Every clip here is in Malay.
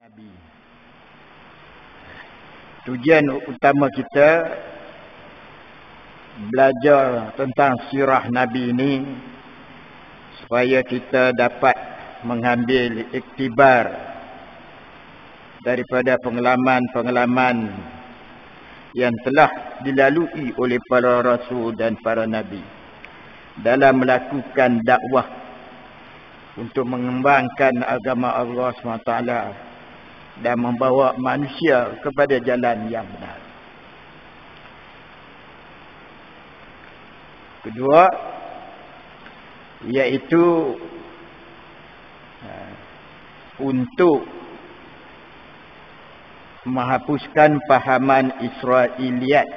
Nabi. Tujuan utama kita belajar tentang sirah Nabi ini supaya kita dapat mengambil iktibar daripada pengalaman-pengalaman yang telah dilalui oleh para rasul dan para nabi dalam melakukan dakwah untuk mengembangkan agama Allah SWT dan membawa manusia kepada jalan yang benar. Kedua, iaitu untuk menghapuskan fahaman Israiliyat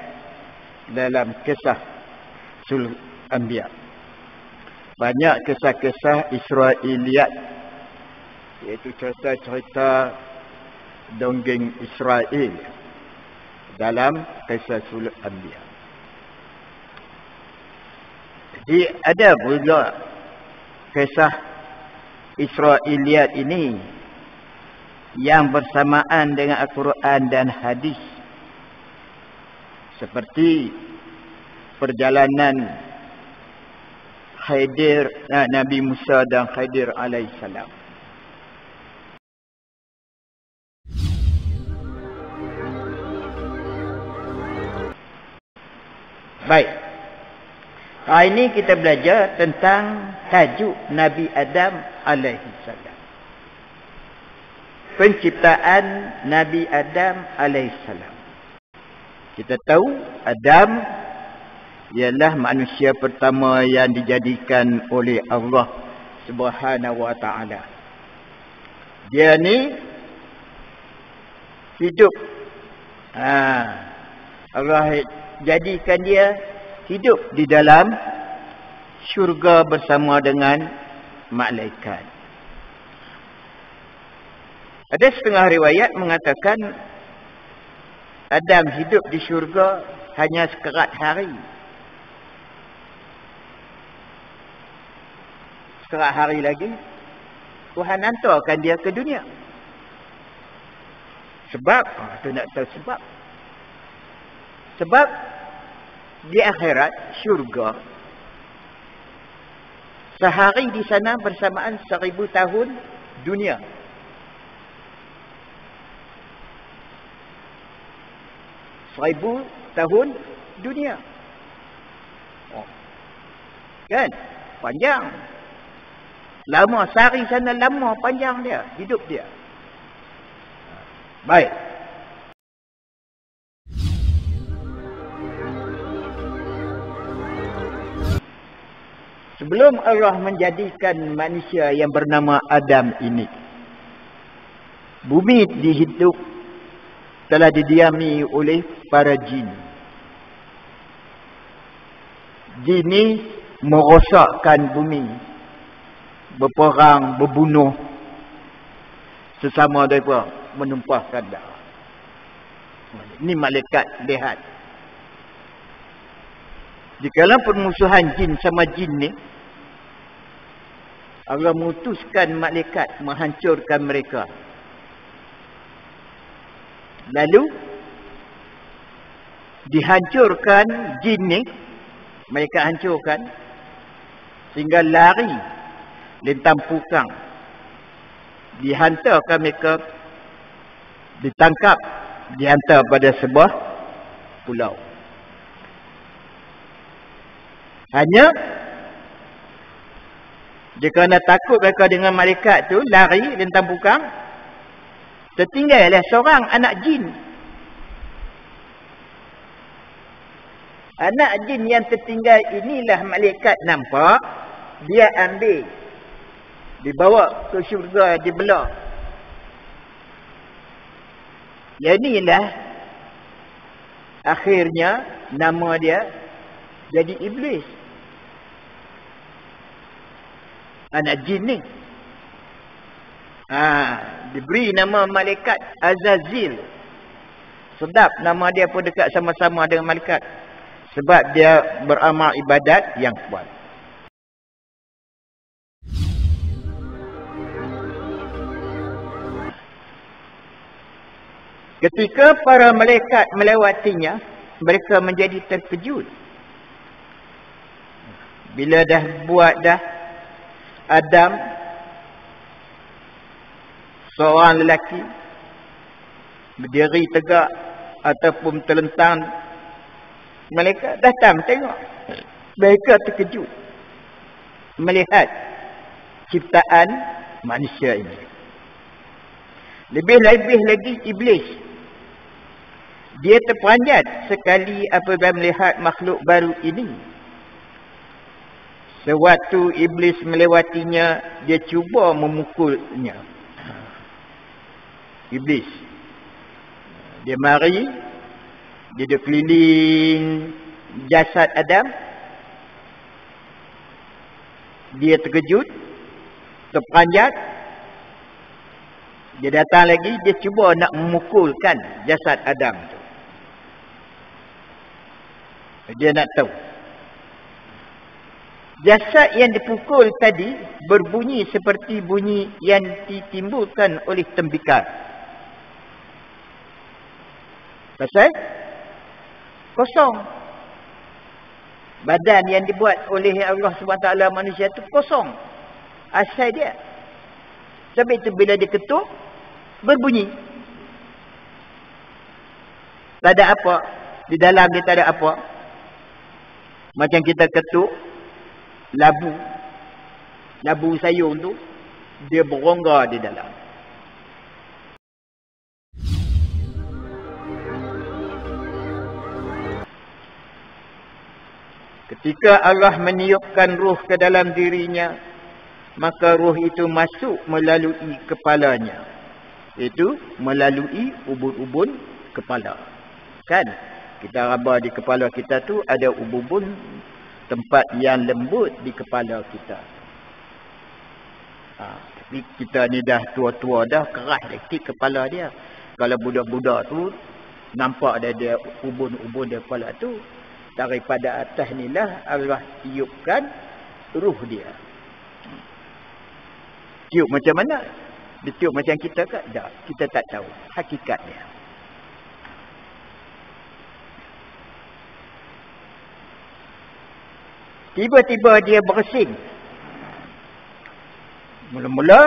dalam kisah Sul Anbiya. Banyak kisah-kisah Israiliyat, iaitu cerita-cerita dongeng Israel dalam kisah Sul Anbiya. Jadi ada pula kisah Israiliyat ini yang bersamaan dengan Al-Quran dan hadis, seperti perjalanan Khidir, Nabi Musa dan Khidir alaihissalam. Baik, hari ini kita belajar tentang tajuk Nabi Adam alaihissalam. Penciptaan Nabi Adam alaihissalam. Kita tahu Adam ialah manusia pertama yang dijadikan oleh Allah Subhanahu wa taala. Dia ni hidup. Allah jadikan dia hidup di dalam syurga bersama dengan malaikat. Ada setengah riwayat mengatakan Adam hidup di syurga hanya sekerat hari. Sekerat hari lagi Tuhan hantarkan dia ke dunia. Sebab, tu nak tahu sebab. Sebab di akhirat syurga, sehari di sana bersamaan 1000 tahun dunia. Seribu tahun dunia. Kan? Panjang. Lama, sehari sana lama, panjang dia, hidup dia. Baik. Sebelum Allah menjadikan manusia yang bernama Adam ini, bumi dihidup telah didiami oleh para jin. Jin ni merosakkan bumi, berperang, berbunuh sesama mereka, menumpahkan darah. Ini malaikat lihat. Jikalau permusuhan jin sama jin ni, Allah mengutuskan malaikat menghancurkan mereka. Lalu dihancurkan jin ni, mereka hancurkan sehingga lari lintang pukang. Dihantarkan mereka, ditangkap, dihantar pada sebuah pulau. Hanya jika nak takut mereka dengan malaikat tu, lari lintang pukang, tertinggallah seorang anak jin. Anak jin yang tertinggal inilah malaikat nampak, dia ambil, dibawa ke syurga, dibelah. Yang inilah akhirnya nama dia jadi iblis. Anak jin ni. Diberi nama malaikat Azazil. Sedap, nama dia pun dekat sama-sama dengan malaikat. Sebab dia beramal ibadat yang kuat. Ketika para malaikat melewatinya, mereka menjadi terkejut. Bila dah buat dah Adam, seorang lelaki, berdiri tegak ataupun terlentang, malaikat datang tengok. Mereka terkejut melihat ciptaan manusia ini. Lebih-lebih lagi iblis. Dia terperanjat sekali apabila melihat makhluk baru ini. Sewaktu iblis melewatinya, dia cuba memukulnya. Iblis. Dia mari, dia keliling jasad Adam. Dia terkejut, terperanjat. Dia datang lagi, dia cuba nak memukulkan jasad Adam tu. Dia nak tahu. Jasad yang dipukul tadi berbunyi seperti bunyi yang ditimbulkan oleh tembikar. Pasal kosong. Badan yang dibuat oleh Allah SWT manusia itu kosong. Asal dia. Sebab itu bila diketuk, berbunyi. Tak ada apa. Di dalam dia tak ada apa. Macam kita ketuk labu. Labu sayur tu, dia berongga di dalam. Ketika Allah meniupkan ruh ke dalam dirinya, maka ruh itu masuk melalui kepalanya. Itu melalui ubun-ubun kepala. Kan? Kita raba di kepala kita tu ada ubun-ubun, tempat yang lembut di kepala kita. Tapi kita ni dah tua-tua dah, keras sikit kepala dia. Kalau budak-budak tu, nampak dia ubun-ubun di kepala tu. Daripada atas ni lah Allah tiupkan ruh dia. Tiup macam mana? Dia tiup macam kita ke? Tak. Kita tak tahu hakikat dia. Tiba-tiba dia bersin. Mula-mula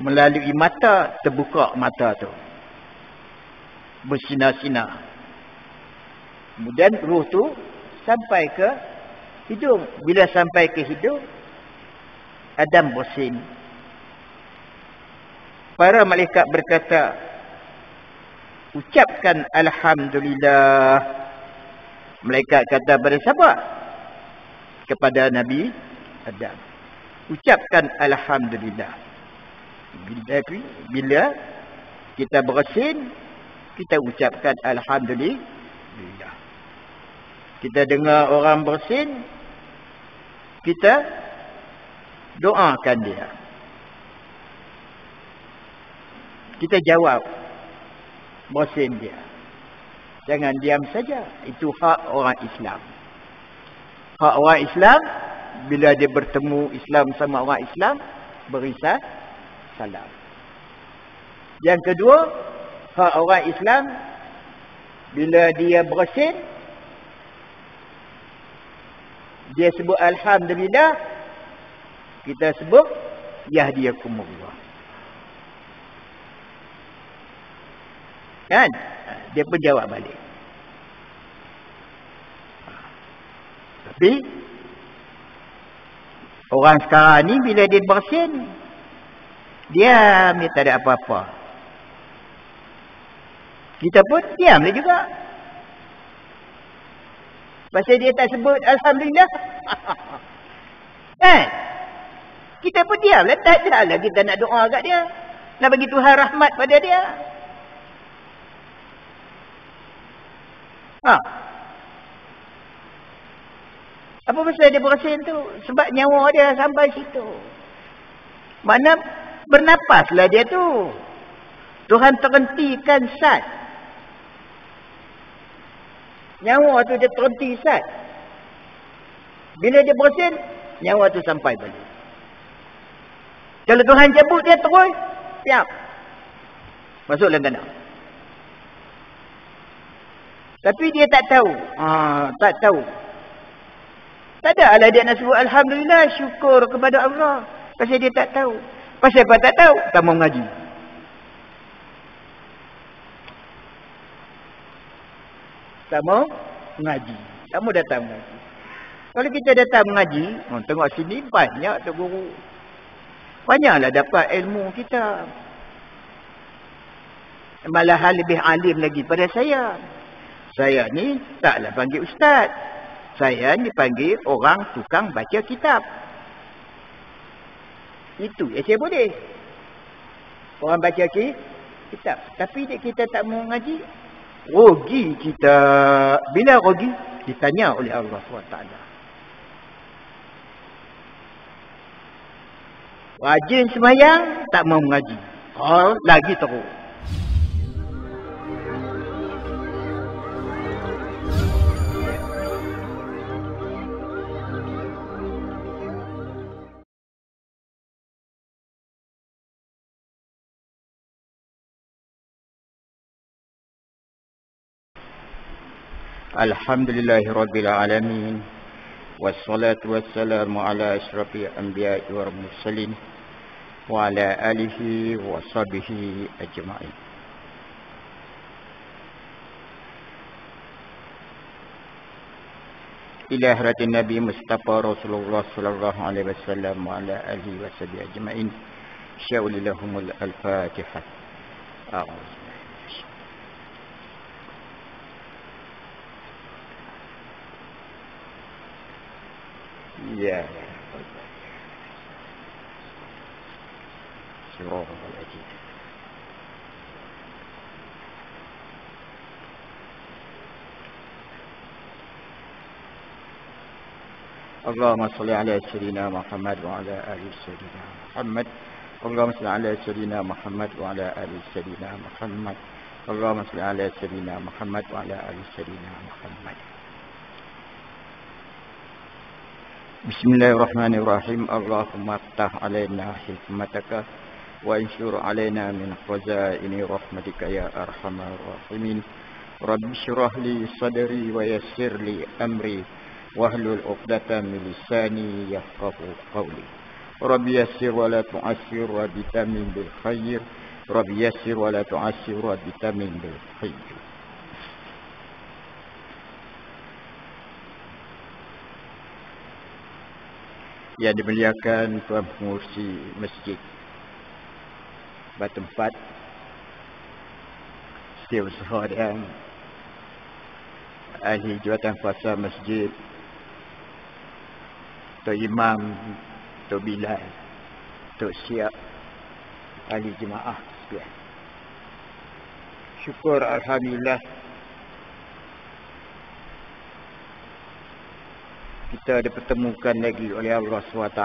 melalui mata, terbuka mata tu. Bersinar-sinar. Kemudian ruh tu sampai ke hidung. Bila sampai ke hidung, Adam bersin. Para malaikat berkata, ucapkan Alhamdulillah. Malaikat kata pada siapa? Kepada Nabi Adam. Ucapkan Alhamdulillah. Bila kita bersin, kita ucapkan Alhamdulillah. Kita dengar orang bersin, kita doakan dia. Kita jawab bersin dia. Jangan diam saja. Itu hak orang Islam. Hak orang Islam, bila dia bertemu Islam sama orang Islam, beri salam. Yang kedua, hak orang Islam, bila dia bersin, dia sebut Alhamdulillah, kita sebut Yahdiyakumullah. Kan? Dia pun jawab balik. Tapi orang sekarang ni bila dia bersin, diam, dia tak ada apa-apa. Kita pun diam dia juga. Pasal dia tak sebut Alhamdulillah. Kan? Kita pun diam lah. Tak ada lah kita nak doa kat dia. Nak bagi Tuhan rahmat pada dia. Apa pasal dia bersin tu? Sebab nyawa dia sampai situ. Mana bernapaslah dia tu. Tuhan terhentikan sat. Nyawa tu dia terhenti sat. Bila dia bersin, nyawa tu sampai balik. Kalau Tuhan cabut dia terus, siap. Masuk dalam tanah. Tapi dia tak tahu. Tak tahu. Tak ada lah dia nak sebut Alhamdulillah, syukur kepada Allah. Pasal dia tak tahu. Pasal apa tak tahu? Tak mau mengaji. Tak mau mengaji. Tak mau datang mengaji. Kalau kita datang mengaji, tengok sini banyak tu guru. Banyaklah dapat ilmu kita. Malahan lebih alim lagi pada saya. Saya ni taklah panggil ustaz. Saya ni panggil orang tukang baca kitab. Itu yang saya boleh. Orang baca kitab. Tapi kita tak mau ngaji. Rugi kita. Bila rugi? Ditanya oleh Allah SWT. Rajin semayang, tak mau mengaji. Lagi teruk. Alhamdulillahirabbil alamin. Wassalatu wassalamu ala asyrafil anbiya'i wal mursalin wa ala alihi wa sahbihi ajma'in. Ila haratin Nabi Mustafa Rasulullah sallallahu alaihi wasallam wa ala alihi wa sahbihi ajma'in. Sya'ulillahumul al-Fatihah. A'udzu. Ya. Surah Al-Ajid. Allahumma salli ala sayyidina Muhammad wa ala ali sayyidina Muhammad. Allahumma salli ala sayyidina Muhammad wa ala ali sayyidina Muhammad. Allahumma salli ala sayyidina Muhammad wa ala ali sayyidina Muhammad. Bismillahirrahmanirrahim. Allahumma aftah alaina hikmataka wa insyur alaina min khazaini rahmatika ya arhamar rahimin. Rabbi syrah li sadri wa yassir li amri wahlul 'uqdatam min lisani yafqahu qawli. Rabbi yassir wa la tu'assir wa bitamin bil khair. Rabbi yassir wa la tu'assir wa bitamin bil khair. Yang dimuliakan Tuan Pengurusi Masjid Batu Empat, Setiausaha dan ahli jawatan kuasa masjid, Tok Imam, Tok Bilal, Tok Siap, ahli jemaah sekalian. Syukur alhamdulillah kita dipertemukan lagi oleh Allah SWT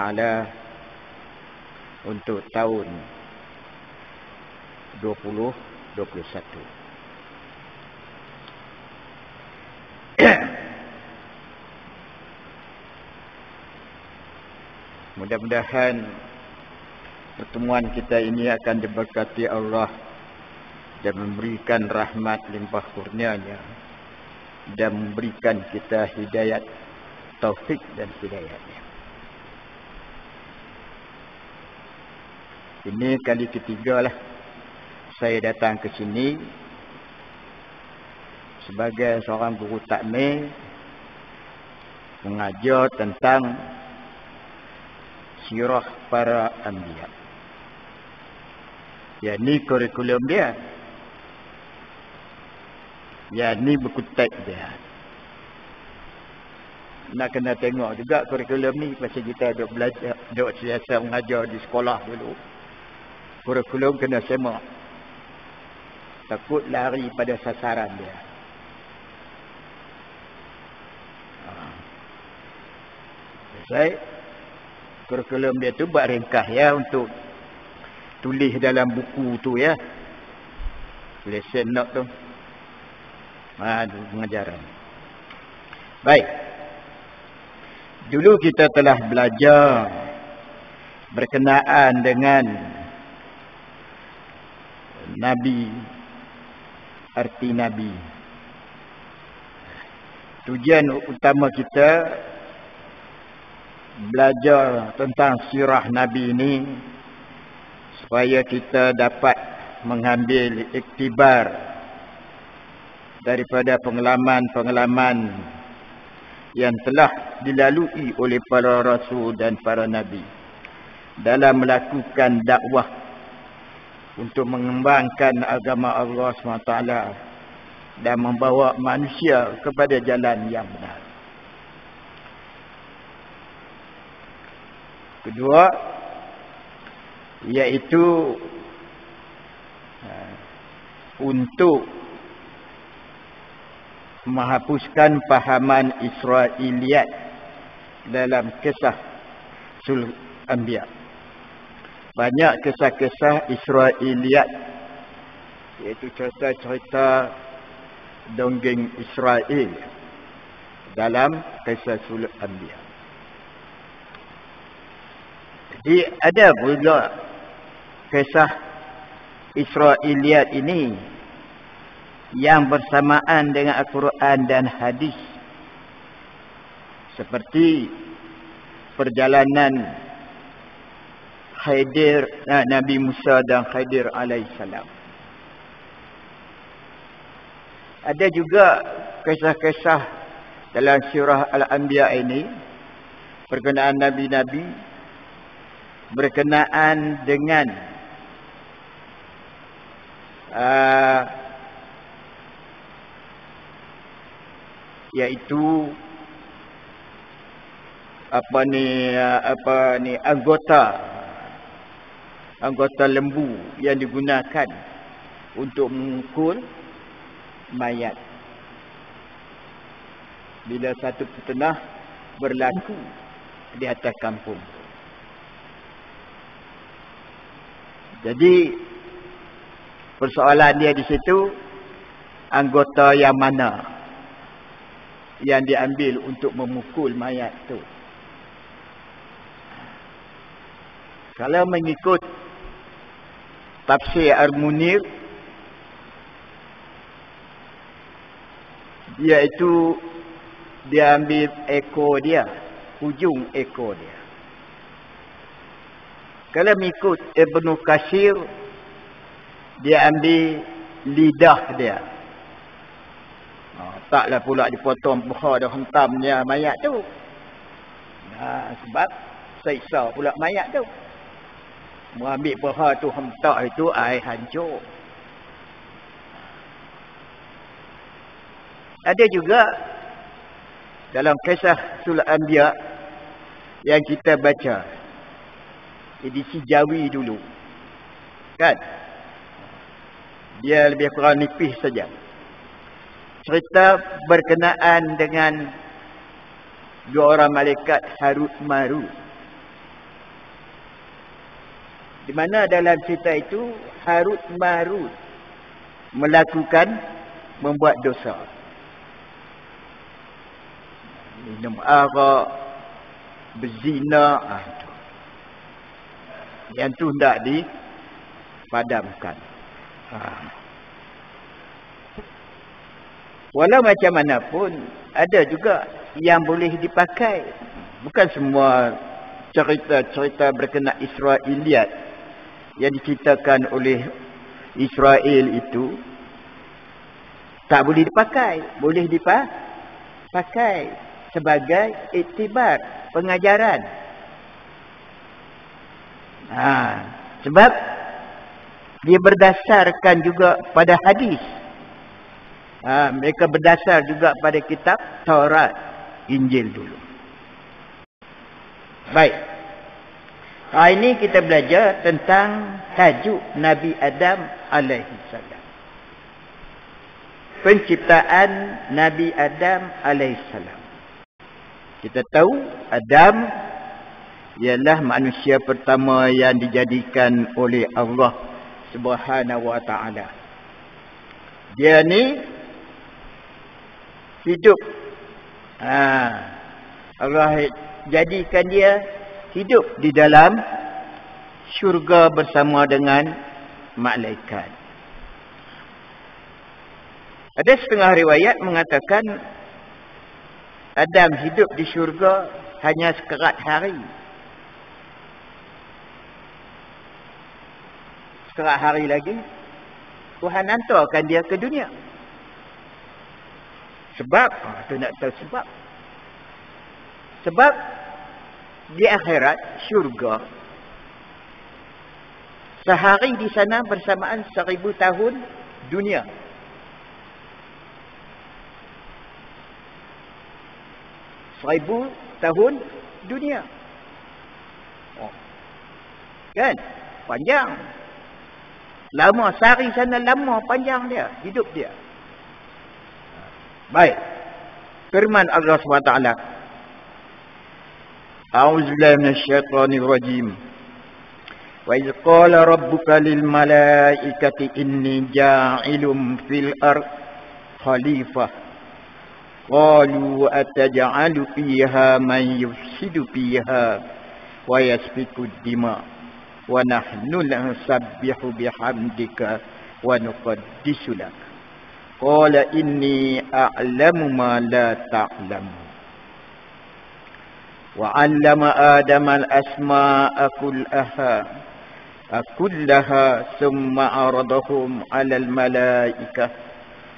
untuk tahun 2021. Mudah-mudahan pertemuan kita ini akan diberkati Allah dan memberikan rahmat limpah kurnianya dan memberikan kita hidayat, taufik dan hidayahnya. Ini kali ketiga lah saya datang ke sini sebagai seorang guru takmir mengajar tentang sirah para anbiya. Ya, ni kurikulum dia. Ya, ni buku teks dia. Nak kena tengok juga kurikulum ni. Pasal kita duk belajar, duk siasa mengajar di sekolah dulu. Kurikulum kena semak. Takut lari pada sasaran dia. Baik. Kurikulum dia tu buat ringkas ya untuk tulis dalam buku tu ya. Lesson note tu. Pengajaran. Baik. Dulu kita telah belajar berkenaan dengan Nabi, arti Nabi. Tujuan utama kita belajar tentang sirah Nabi ini supaya kita dapat mengambil iktibar daripada pengalaman-pengalaman yang telah dilalui oleh para rasul dan para nabi dalam melakukan dakwah untuk mengembangkan agama Allah SWT dan membawa manusia kepada jalan yang benar. Kedua, iaitu untuk menghapuskan pahaman Israiliyat dalam kisah Sulh Anbiya. Banyak kisah-kisah Israiliyat, iaitu cerita-cerita dongeng Israel dalam kisah Sulh Anbiya. Jadi ada pula kisah Israiliyat ini yang bersamaan dengan Al-Quran dan hadis, seperti perjalanan Khidir, Nabi Musa dan Khidir alaihissalam. Ada juga kisah-kisah dalam surah Al-Anbiya ini berkenaan nabi-nabi, berkenaan dengan iaitu anggota lembu yang digunakan untuk memukul mayat bila satu fitnah berlaku di atas kampung. Jadi persoalan dia di situ, anggota yang mana yang diambil untuk memukul mayat tu. Kalau mengikut tafsir Al-Munir, iaitu dia ambil ekor dia, hujung ekor dia. Kalau mengikut Ibnu Katsir, dia ambil lidah dia. Taklah pula dipotong paha dah hentam dia mayat tu. Sebab siksa pula mayat tu. Mengambil paha tu hentak itu air hancur. Ada juga dalam kisah Sulh Anbiya yang kita baca edisi Jawi dulu, kan? Dia lebih kurang nipis saja. Cerita berkenaan dengan dua orang malaikat Harut Marut. Di mana dalam cerita itu Harut Marut membuat dosa. Minum arak, berzina, yang tu hendak dipadamkan. Walau macam mana pun, ada juga yang boleh dipakai. Bukan semua cerita-cerita berkenaan Israiliyat yang diceritakan oleh Israel itu tak boleh dipakai. Boleh dipakai sebagai iktibar, pengajaran. Sebab dia berdasarkan juga pada hadis. Mereka berdasar juga pada kitab Taurat, Injil dulu. Baik. Ini kita belajar tentang tajuk Nabi Adam alaihissalam. Penciptaan Nabi Adam alaihissalam. Kita tahu Adam ialah manusia pertama yang dijadikan oleh Allah Subhanahu wa taala. Dia ni hidup. Allah jadikan dia hidup di dalam syurga bersama dengan malaikat. Ada setengah riwayat mengatakan Adam hidup di syurga hanya sekerat hari. Sekerat hari lagi Tuhan hantarkan dia ke dunia. Sebab, tu nak tahu sebab. Sebab di akhirat syurga sehari di sana bersamaan 1000 tahun dunia. Seribu tahun dunia. Oh. Kan? Panjang. Lama. Sehari sana lama panjang dia. Hidup dia. Baik. Firman Allah SWT. A'udzubillahi minasyaitonir rajim. Wa idz qala rabbuka lil malaikati inni ja'ilun fil ard khalifah. Qalu ataj'alu fiha man yufsidu fiha wa yasfiku ad-dima wa nahnu nusabbihu bihamdika wa nuqaddisu lak. Qala inni a'lamu ma la ta'lamun. Wa 'allama Adama al-asma'a kullaha thumma 'aradahum 'ala al-malaikah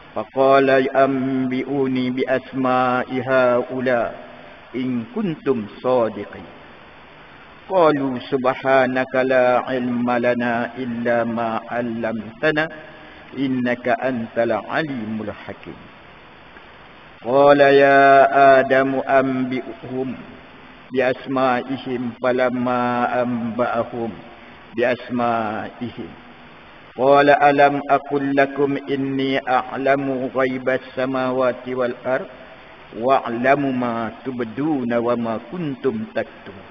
faqala anbi'uni bi asma'i haula in kuntum shadiqin. Qalu subhanaka la 'ilma lana illa ma 'allamtana innaka antal 'alimul hakim. Qala ya Adamu anbi'hum bi asma'ihim falamma anba'ahum bi asma'ihim qala alam aqul lakum inni a'lamu ghaibas samawati wal ard wa a'lamu ma tubduna wa ma kuntum taktumun.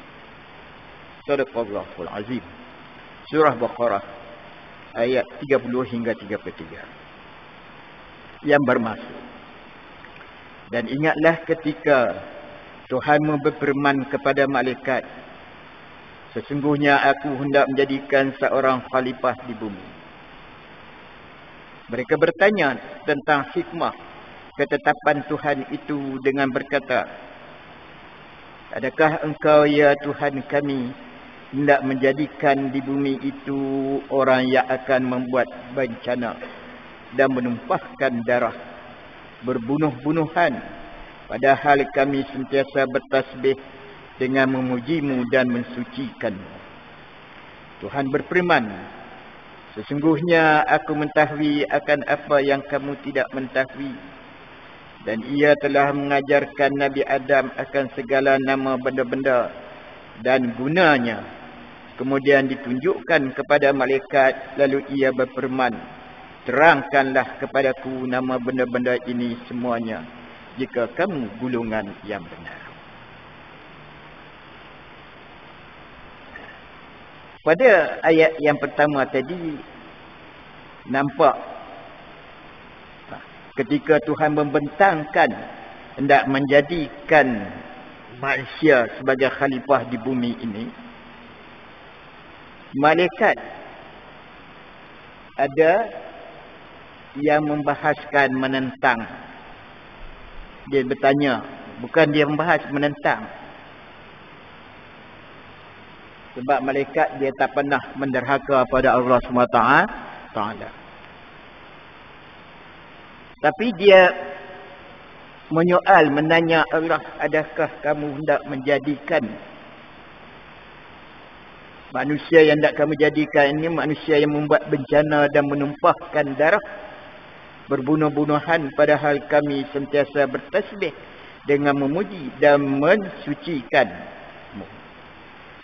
Sadaqallahul azim. Surah Baqarah ayat 30 hingga 33. Yang bermaksud, dan ingatlah ketika Tuhanmu berfirman kepada malaikat, sesungguhnya aku hendak menjadikan seorang khalifah di bumi. Mereka bertanya tentang hikmah ketetapan Tuhan itu dengan berkata, adakah engkau ya Tuhan kami hendak menjadikan di bumi itu orang yang akan membuat bencana dan menumpahkan darah, berbunuh-bunuhan, padahal kami sentiasa bertasbih dengan memujimu dan mensucikanmu. Tuhan berfirman, sesungguhnya aku mengetahui akan apa yang kamu tidak mengetahui, dan ia telah mengajarkan Nabi Adam akan segala nama benda-benda dan gunanya. Kemudian ditunjukkan kepada malaikat, lalu ia berfirman, terangkanlah kepadaku nama benda-benda ini semuanya, jika kamu golongan yang benar. Pada ayat yang pertama tadi, nampak ketika Tuhan membentangkan hendak menjadikan manusia sebagai khalifah di bumi ini, malaikat ada yang membahaskan menentang. Dia bertanya, bukan dia membahas, menentang. Sebab malaikat dia tak pernah menderhaka pada Allah SWT. Tapi dia menyoal, menanya Allah, adakah kamu hendak menjadikan manusia yang hendak kamu jadikan ini manusia yang membuat bencana dan menumpahkan darah, berbunuh-bunuhan, padahal kami sentiasa bertasbih dengan memuji dan mensucikanmu.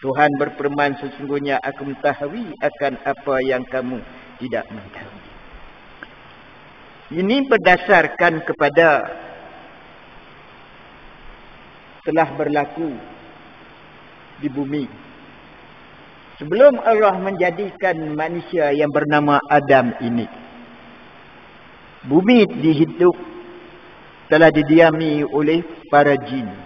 Tuhan berfirman, sesungguhnya aku mengetahui akan apa yang kamu tidak mengetahui. Ini berdasarkan kepada telah berlaku di bumi. Sebelum Allah menjadikan manusia yang bernama Adam ini, bumi dihidup telah didiami oleh para jin.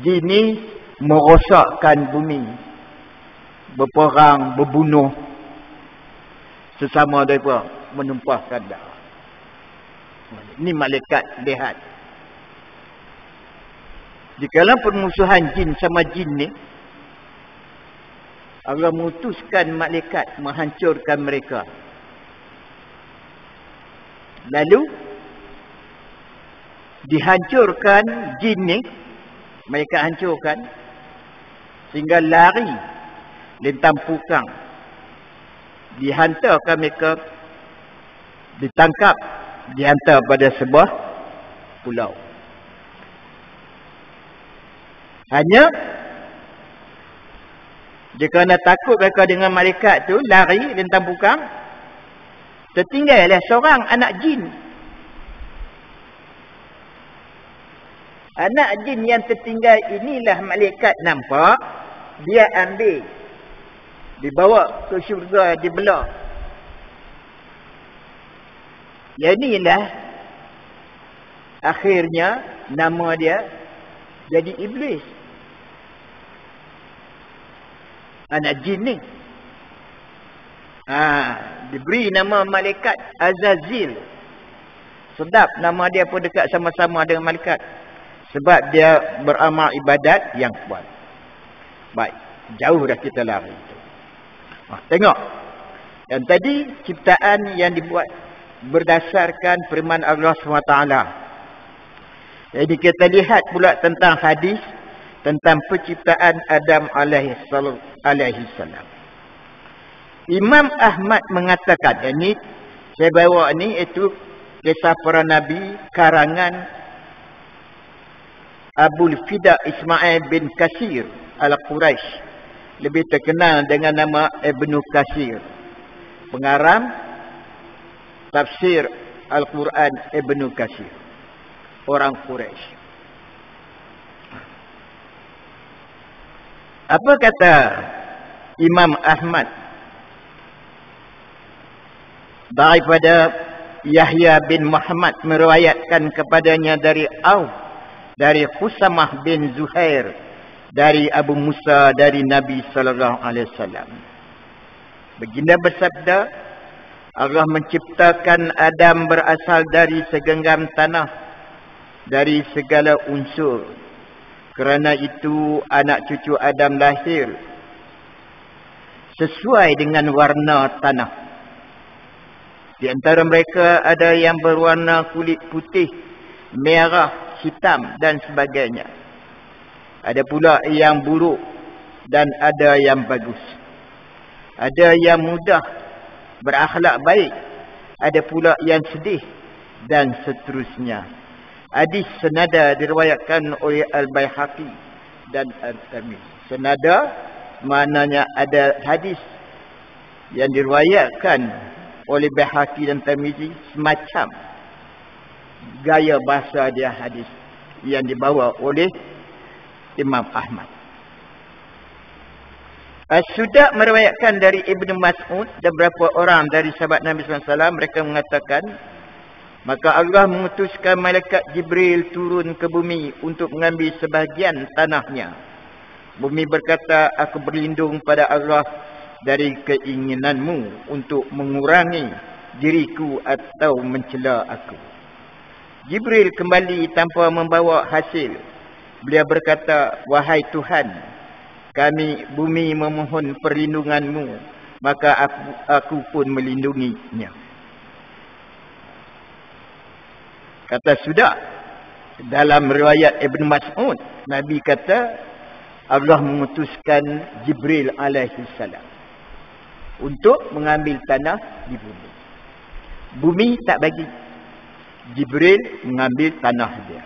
Jin ini merosakkan bumi, berperang, berbunuh sesama mereka. menumpahkan darah. Ini malaikat lihat. Jikalau permusuhan jin sama jin ni, Allah mengutuskan malaikat menghancurkan mereka. Lalu dihancurkan jin ni, mereka hancurkan sehingga lari lintang pukang. Dihantarkan mereka, ditangkap, dihantar pada sebuah pulau. Hanya dia kerana takut mereka dengan malaikat tu, lari lintang pukang, tertinggallah seorang anak jin. Anak jin yang tertinggal inilah malaikat nampak, dia ambil, dibawa ke syurga, dibelah. Yang inilah akhirnya nama dia jadi iblis. Anak jin ni diberi nama malaikat Azazil. Sedap, nama dia pun dekat sama-sama dengan malaikat, sebab dia beramal ibadat yang kuat. Baik, jauh dah kita lari. Tengok, yang tadi ciptaan yang dibuat berdasarkan firman Allah SWT. Jadi kita lihat pula tentang hadis tentang penciptaan Adam alaihi salam. Imam Ahmad mengatakan, ini saya bawa ni itu kisah para nabi karangan Abul Fida Ismail bin Kasir al-Quraisy, lebih terkenal dengan nama Ibnu Kasir, pengarang tafsir Al-Quran Ibnu Kasir, orang Quraisy. Apa kata Imam Ahmad daripada Yahya bin Muhammad meriwayatkan kepadanya dari dari Khusamah bin Zuhair, dari Abu Musa, dari Nabi sallallahu alaihi wasallam. Baginda bersabda, Allah menciptakan Adam berasal dari segenggam tanah, dari segala unsur. Kerana itu anak cucu Adam lahir sesuai dengan warna tanah. Di antara mereka ada yang berwarna kulit putih, merah, hitam dan sebagainya. Ada pula yang buruk dan ada yang bagus. Ada yang mudah, berakhlak baik, ada pula yang sedih dan seterusnya. Hadis senada diriwayatkan oleh Al-Baihaqi dan Al-Tirmidzi. Senada maknanya ada hadis yang diriwayatkan oleh Baihaqi dan Tirmidzi, semacam gaya bahasa dia hadis yang dibawa oleh Imam Ahmad. Sudah meriwayatkan dari Ibnu Mas'ud dan beberapa orang dari sahabat Nabi SAW, mereka mengatakan, maka Allah mengutuskan malaikat Jibril turun ke bumi untuk mengambil sebahagian tanahnya. Bumi berkata, aku berlindung pada Allah dari keinginanmu untuk mengurangi diriku atau mencela aku. Jibril kembali tanpa membawa hasil. Beliau berkata, wahai Tuhan, kami bumi memohon perlindunganmu, maka aku pun melindunginya. Kata sudah, dalam riwayat Ibn Mas'ud, Nabi kata, Allah mengutuskan Jibril alaihi salam untuk mengambil tanah di bumi. Bumi tak bagi. Jibril mengambil tanah dia.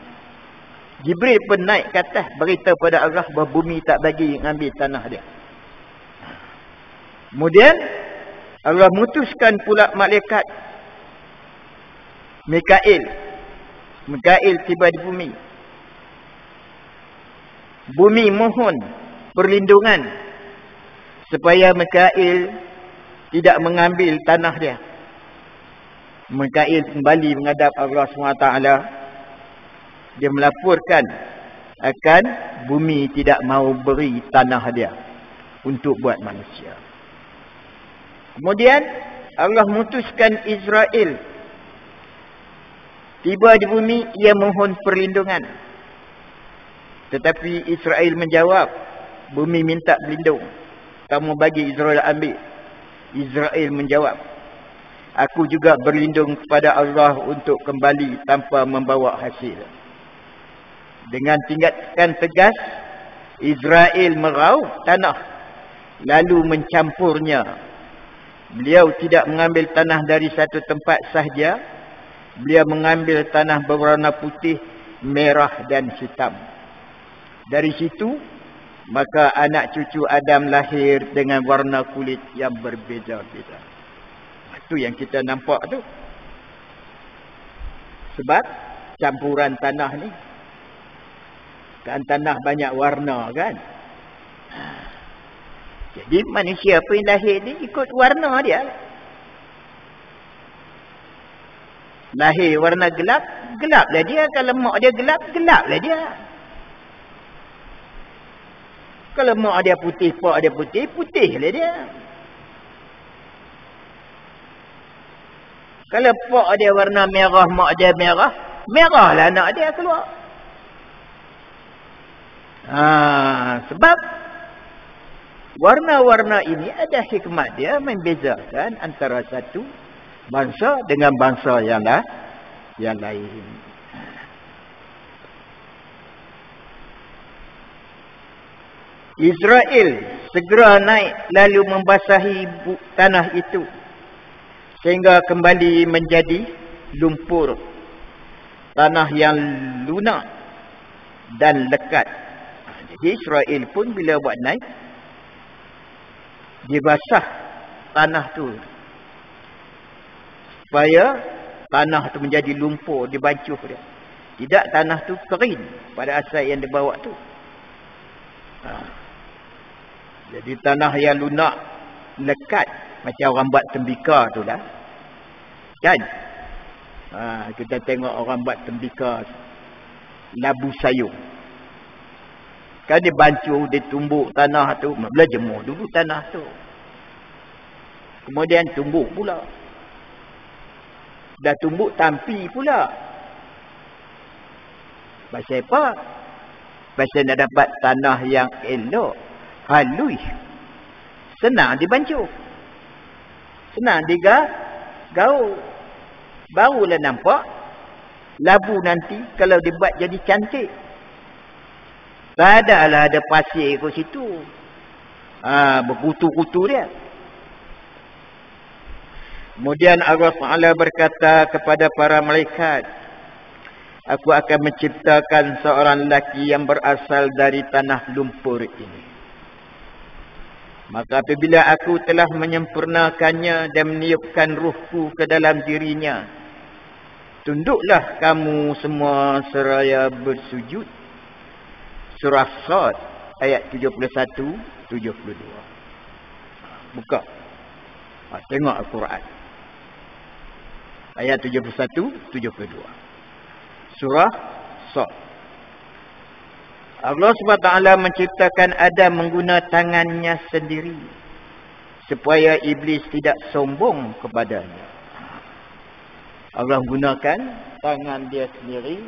Jibril pun naik ke atas, beritahu pada Allah bahawa bumi tak bagi mengambil tanah dia. Kemudian Allah mengutuskan pula malaikat Mikail tiba di bumi. Bumi mohon perlindungan supaya Mikail tidak mengambil tanah dia. Mikail kembali menghadap Allah SWT. Dia melaporkan akan bumi tidak mau beri tanah dia untuk buat manusia. Kemudian Allah mutuskan Israel tiba di bumi, ia mohon perlindungan. Tetapi Israel menjawab, bumi minta berlindung, kamu bagi Israel ambil. Israel menjawab, aku juga berlindung kepada Allah untuk kembali tanpa membawa hasil. Dengan tindakan tegas, Israel meraup tanah lalu mencampurnya. Beliau tidak mengambil tanah dari satu tempat sahaja. Beliau mengambil tanah berwarna putih, merah dan hitam. Dari situ, maka anak cucu Adam lahir dengan warna kulit yang berbeza-beza. Itu yang kita nampak tu. Sebab campuran tanah ni. Kan tanah banyak warna kan. Jadi manusia apa yang lahir ni ikut warna dia. Lahir warna gelap, gelaplah dia. Kalau mak dia gelap, gelaplah dia. Kalau mak dia putih, pak dia putih, putihlah dia. Kalau pak dia warna merah, mak dia merah, merahlah anak dia keluar. Sebab warna-warna ini ada hikmat dia membezakan antara satu bangsa dengan bangsa yang lain. Israel segera naik lalu membasahi tanah itu sehingga kembali menjadi lumpur, tanah yang lunak dan lekat. Jadi Israel pun bila buat naik, dia basah tanah tu supaya tanah tu menjadi lumpur, dibancuh dia. Tidak tanah tu kering pada asal yang dibawa tu. Jadi tanah yang lunak, lekat, macam orang buat tembika tu lah. Kan? Kita tengok orang buat tembika labu sayur. Kan dia bancuh, dia tumbuk tanah tu. Bila jemur dulu tanah tu. Kemudian tumbuk pula. Dah tumbuk tampi pula. Pasal apa? Pasal nak dapat tanah yang elok, halus, senang dibancuh, senang digaul. Barulah nampak labu nanti kalau dibuat jadi cantik. Tak adalah ada pasir ke situ. Berkutu-kutu dia. Kemudian Allah Ta'ala berkata kepada para malaikat, aku akan menciptakan seorang lelaki yang berasal dari tanah lumpur ini. Maka apabila aku telah menyempurnakannya dan meniupkan ruhku ke dalam dirinya, tunduklah kamu semua seraya bersujud. Surah Sad ayat 71-72. Buka. Tengok Al-Quran. Ayat 71-72. Surah Sad. Allah SWT menciptakan Adam menggunakan tangannya sendiri supaya iblis tidak sombong kepadanya. Allah gunakan tangan dia sendiri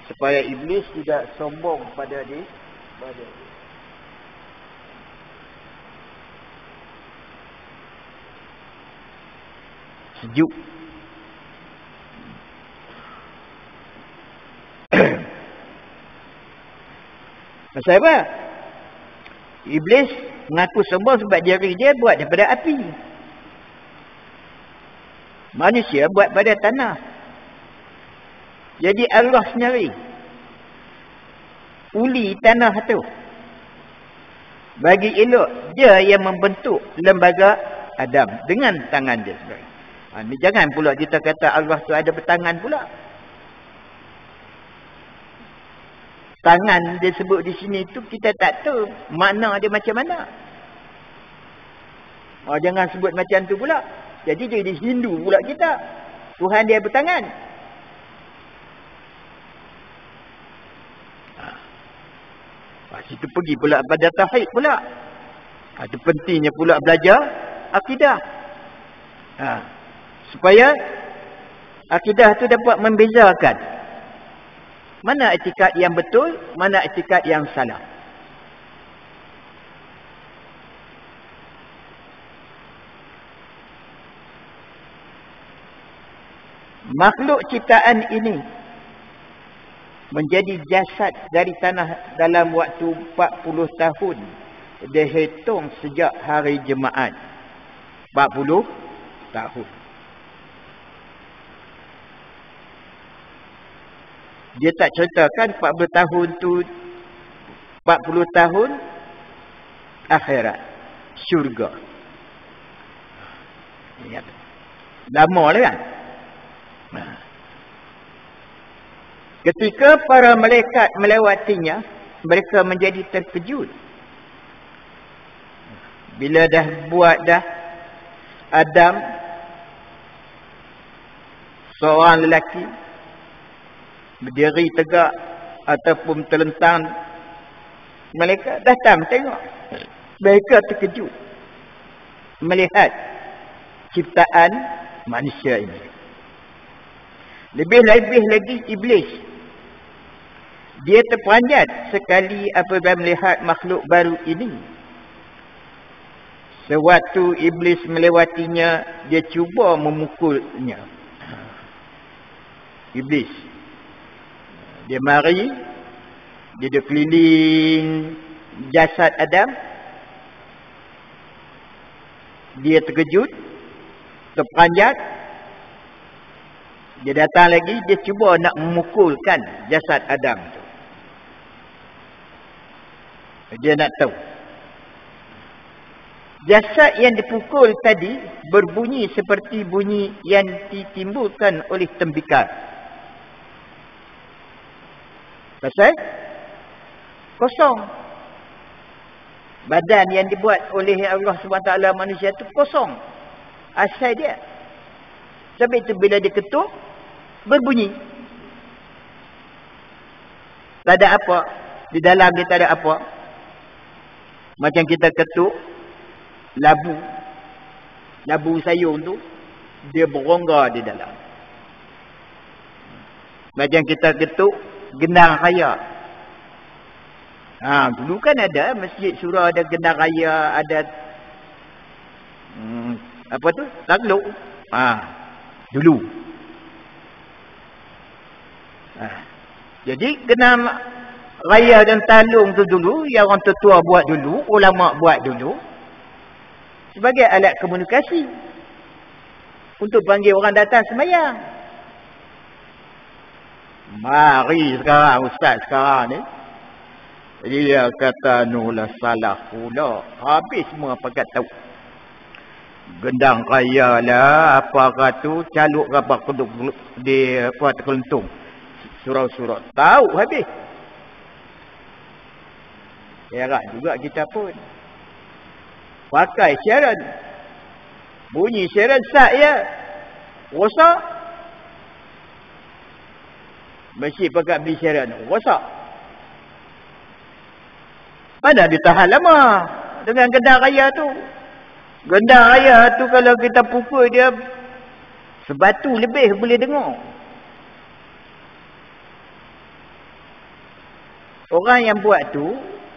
supaya iblis tidak sombong pada dia. Sejuk. Pasal apa? Iblis mengaku sombong sebab diri dia buat daripada api. Manusia buat pada tanah. Jadi Allah sendiri uli tanah tu. Bagi elok, dia yang membentuk lembaga Adam dengan tangan dia sendiri. Jangan pula kita kata Allah tu ada bertangan pula. Tangan dia sebut di sini tu kita tak tahu makna dia macam mana. Jangan sebut macam tu pula. Jadi jadi Hindu pula kita. Tuhan dia bertangan. Situ pergi pula pada tauhid pula. Itu pentingnya pula belajar akidah. Supaya akidah tu dapat membezakan mana etikad yang betul, mana etikad yang salah. Makhluk ciptaan ini menjadi jasad dari tanah dalam waktu 40 tahun dihitung sejak hari Jumaat. 40 tahun. Dia tak ceritakan 40 tahun tu 40 tahun akhirat, syurga. Ingat. Lama lah kan? Ketika para malaikat melewatinya, mereka menjadi terkejut. Bila dah buat dah Adam, seorang lelaki berdiri tegak ataupun terlentang, malaikat datang tengok. Mereka terkejut melihat ciptaan manusia ini. Lebih-lebih lagi iblis. Dia terperanjat sekali apabila melihat makhluk baru ini. Sewaktu iblis melewatinya, dia cuba memukulnya. Iblis. Dia mari, dia keliling jasad Adam. Dia terkejut, terperanjat. Dia datang lagi, dia cuba nak memukulkan jasad Adam tu. Dia nak tahu. Jasad yang dipukul tadi berbunyi seperti bunyi yang ditimbulkan oleh tembikar. Pasal kosong. Badan yang dibuat oleh Allah SWT manusia tu kosong. Asal dia. Sebab itu bila diketuk, berbunyi. Tak ada apa. Di dalam dia tak ada apa. Macam kita ketuk labu. Labu sayur tu, dia berongga di dalam. Macam kita ketuk gendang raya. Dulu kan ada masjid surah, ada gendang raya, ada apa tu? Takluk. Dulu. Jadi gendang raya dan talung tu dulu, yang orang tua buat dulu, ulama buat dulu, sebagai alat komunikasi untuk panggil orang datang sembahyang. Mari sekarang ustaz sekarang ni, dia kata nulah salah pula. Habis semua pakat tahu. Gendang raya lah, apa kata caluk apa keduk di apa terkelentung. Surau-surau tahu habis. Heran juga kita pun. Pakai siaran. Bunyi siaran sat ya. Rosak. Mesti pakai beli siaran. Rosak. Mana dia tahan lama dengan gendang raya tu. Gendang raya tu kalau kita pukul dia sebatu lebih boleh dengar. Orang yang buat tu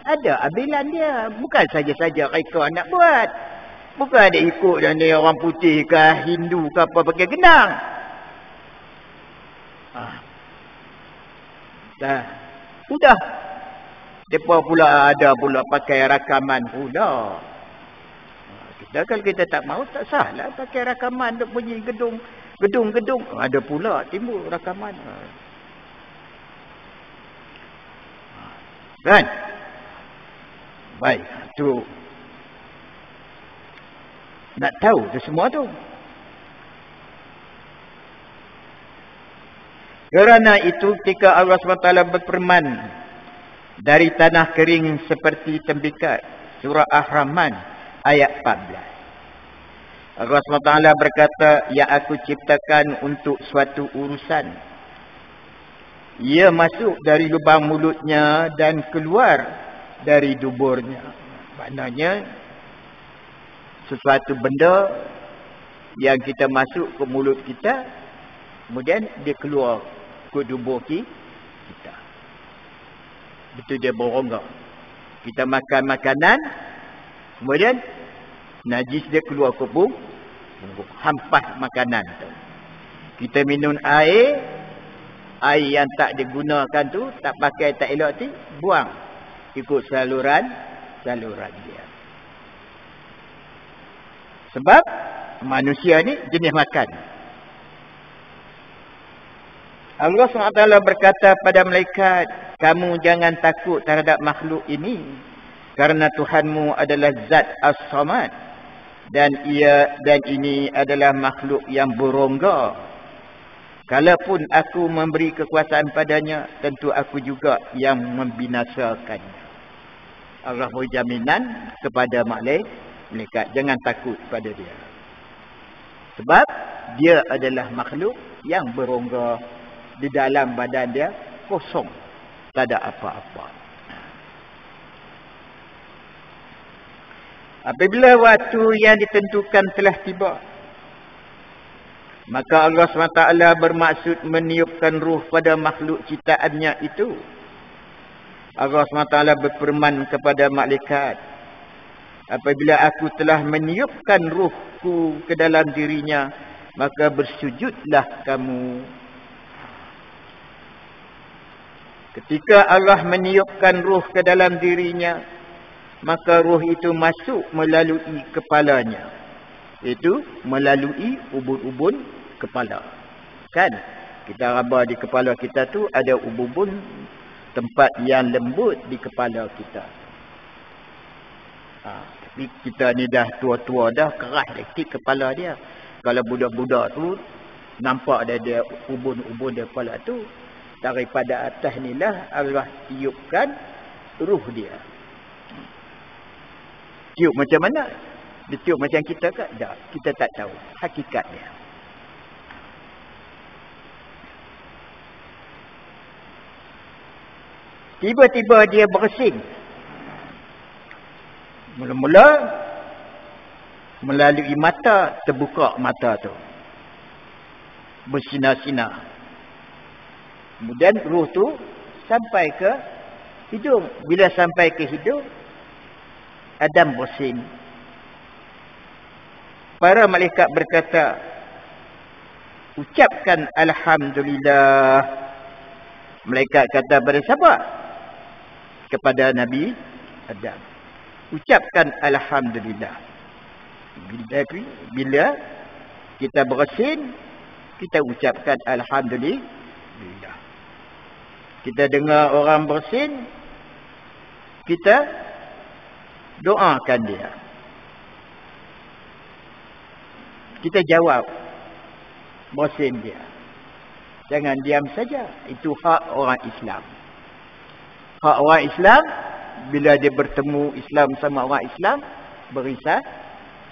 ada ambilan dia. Bukan saja-saja reka nak buat. Bukan ada ikut dan dia orang putih ke Hindu ke apa pakai gendang. Dah. Sudah. Mereka pula ada pula pakai rakaman pula. Kita kalau kita tak mahu tak salah pakai rakaman untuk bunyi gedung. Ada pula timbul rakaman. Kan? Baik, tu nak tahu tu semua tu. Kerana itu ketika Allah SWT berfirman dari tanah kering seperti tembikar, surah Ar-Rahman ayat 14. Allah SWT berkata, yang aku ciptakan untuk suatu urusan, ia masuk dari lubang mulutnya dan keluar dari duburnya. Maknanya sesuatu benda yang kita masuk ke mulut kita, kemudian dia keluar ke tubuh kita. Betul dia berongga. Kita makan makanan, kemudian najis dia keluar ke punggung, hampas makanan tu. Kita minum air yang tak digunakan tu, tak pakai, tak elok tu, buang ikut saluran dia. Sebab manusia ni jenis makan. Allah SWT berkata pada malaikat, kamu jangan takut terhadap makhluk ini, kerana Tuhanmu adalah Zat As-Samad, dan ini adalah makhluk yang berongga. Kalaupun aku memberi kekuasaan padanya, tentu aku juga yang membinasakannya. Allah beri jaminan kepada malaikat, jangan takut pada dia. Sebab dia adalah makhluk yang berongga, di dalam badan dia kosong, tak ada apa-apa. Apabila waktu yang ditentukan telah tiba, maka Allah SWT bermaksud meniupkan ruh pada makhluk ciptaannya itu. Allah SWT berfirman kepada malaikat, apabila aku telah meniupkan ruhku ke dalam dirinya, maka bersujudlah kamu. Ketika Allah meniupkan ruh ke dalam dirinya, maka ruh itu masuk melalui kepalanya. Itu melalui ubun-ubun kepala. Kan? Kita raba di kepala kita tu ada ubun-ubun, tempat yang lembut di kepala kita. Tapi kita ni dah tua-tua dah, keras lektik kepala dia. Kalau budak-budak tu nampak dia ubun-ubun di kepala tu, daripada atas ni lah Allah tiupkan ruh dia. Tiup macam mana? Dia tiup macam kita ke? Tak, kita tak tahu hakikatnya. Tiba-tiba dia bersin. Mula-mula melalui mata, terbuka mata tu, bersinar-sinar. Kemudian ruh tu sampai ke hidung. Bila sampai ke hidung, Adam bersin. Para malaikat berkata, ucapkan Alhamdulillah. Malaikat kata pada siapa? Kepada Nabi Adam. Ucapkan Alhamdulillah. Bila kita bersin, kita ucapkan Alhamdulillah. Kita dengar orang bersin, kita doakan dia. Kita jawab bersin dia. Jangan diam saja. Itu hak orang Islam. Hak orang Islam, bila dia bertemu Islam sama orang Islam, beri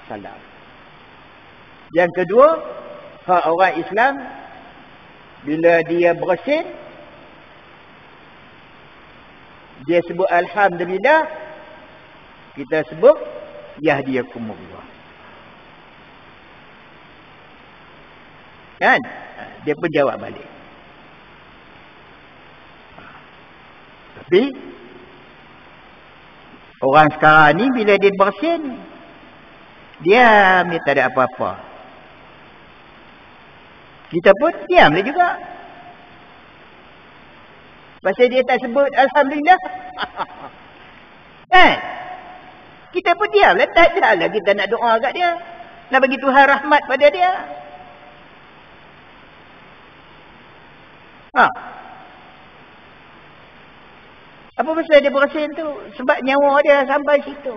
salam. Yang kedua, hak orang Islam, bila dia bersin, dia sebut Alhamdulillah, kita sebut Yahdiyakumullah. Kan? Dia pun jawab balik. Tapi orang sekarang ni bila dia bersin, diam, dia tak ada apa-apa. Kita pun diam dia juga. Pasal dia tak sebut Alhamdulillah. Kan? Kita pun diam lah. Tak ada lah kita nak doa kat dia. Nak bagi Tuhan rahmat pada dia. Apa pasal dia bersin tu? Sebab nyawa dia sampai situ.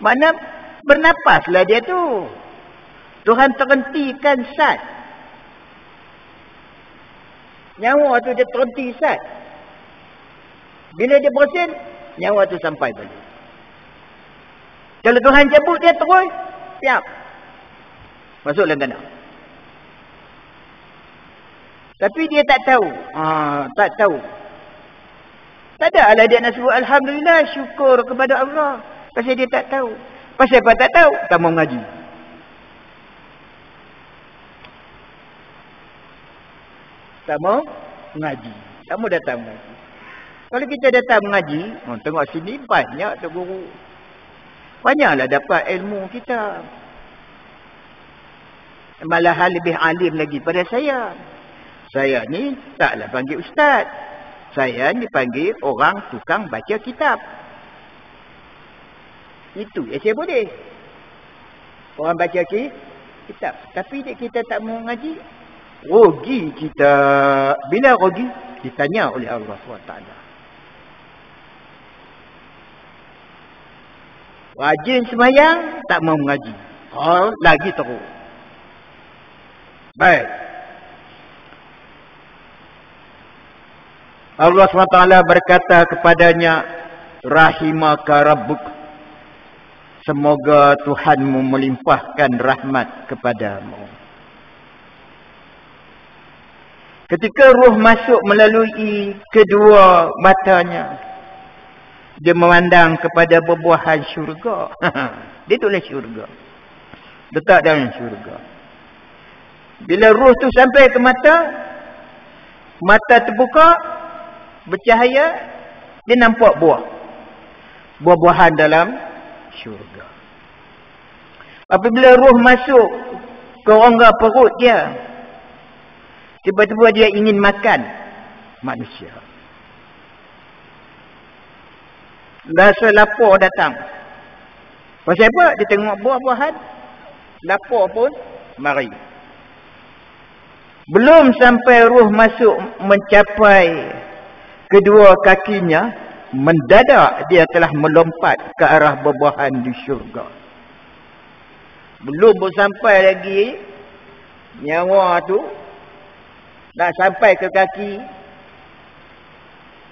Mana bernapaslah dia tu. Tuhan terhentikan sat. Nyawa tu dia terhenti sat. Bila dia bersin, nyawa tu sampai balik. Kalau Tuhan cabut dia terus, siap. Masuk dalam tanah. Tapi dia tak tahu. Tak tahu. Tak ada lah dia nak sebut Alhamdulillah, syukur kepada Allah. Pasal dia tak tahu. Pasal apa tak tahu? Tak mau ngaji. Tak mau mengaji. Tak mau datang mengaji. Kalau kita datang mengaji, tengok sini banyak tu guru. Banyaklah dapat ilmu kita. Malahan lebih alim lagi pada saya. Saya ni taklah panggil ustaz. Saya ni panggil orang tukang baca kitab. Itu yang saya boleh. Orang baca kitab. Tapi kita tak mau ngaji. Rugi kita. Bila rugi? Ditanya oleh Allah SWT. Rajin semayang, tak mau mengaji. Lagi teruk. Baik. Allah SWT berkata kepadanya, Rahimaka Rabbuk. Semoga Tuhanmu melimpahkan rahmat kepadamu. Ketika ruh masuk melalui kedua matanya, dia memandang kepada buah-buahan syurga. Dia tulis syurga. Letak dalam syurga. Bila ruh tu sampai ke mata, mata terbuka, bercahaya, dia nampak buah. Buah-buahan dalam syurga. Apabila ruh masuk ke rongga perut dia, tiba-tiba dia ingin makan manusia. Rasa lapar datang. Pasal apa? Dia tengok buah-buahan, lapar pun mari. Belum sampai ruh masuk mencapai kedua kakinya, mendadak dia telah melompat ke arah buah-buahan di syurga. Belum pun sampai lagi nyawa tu, nak sampai ke kaki,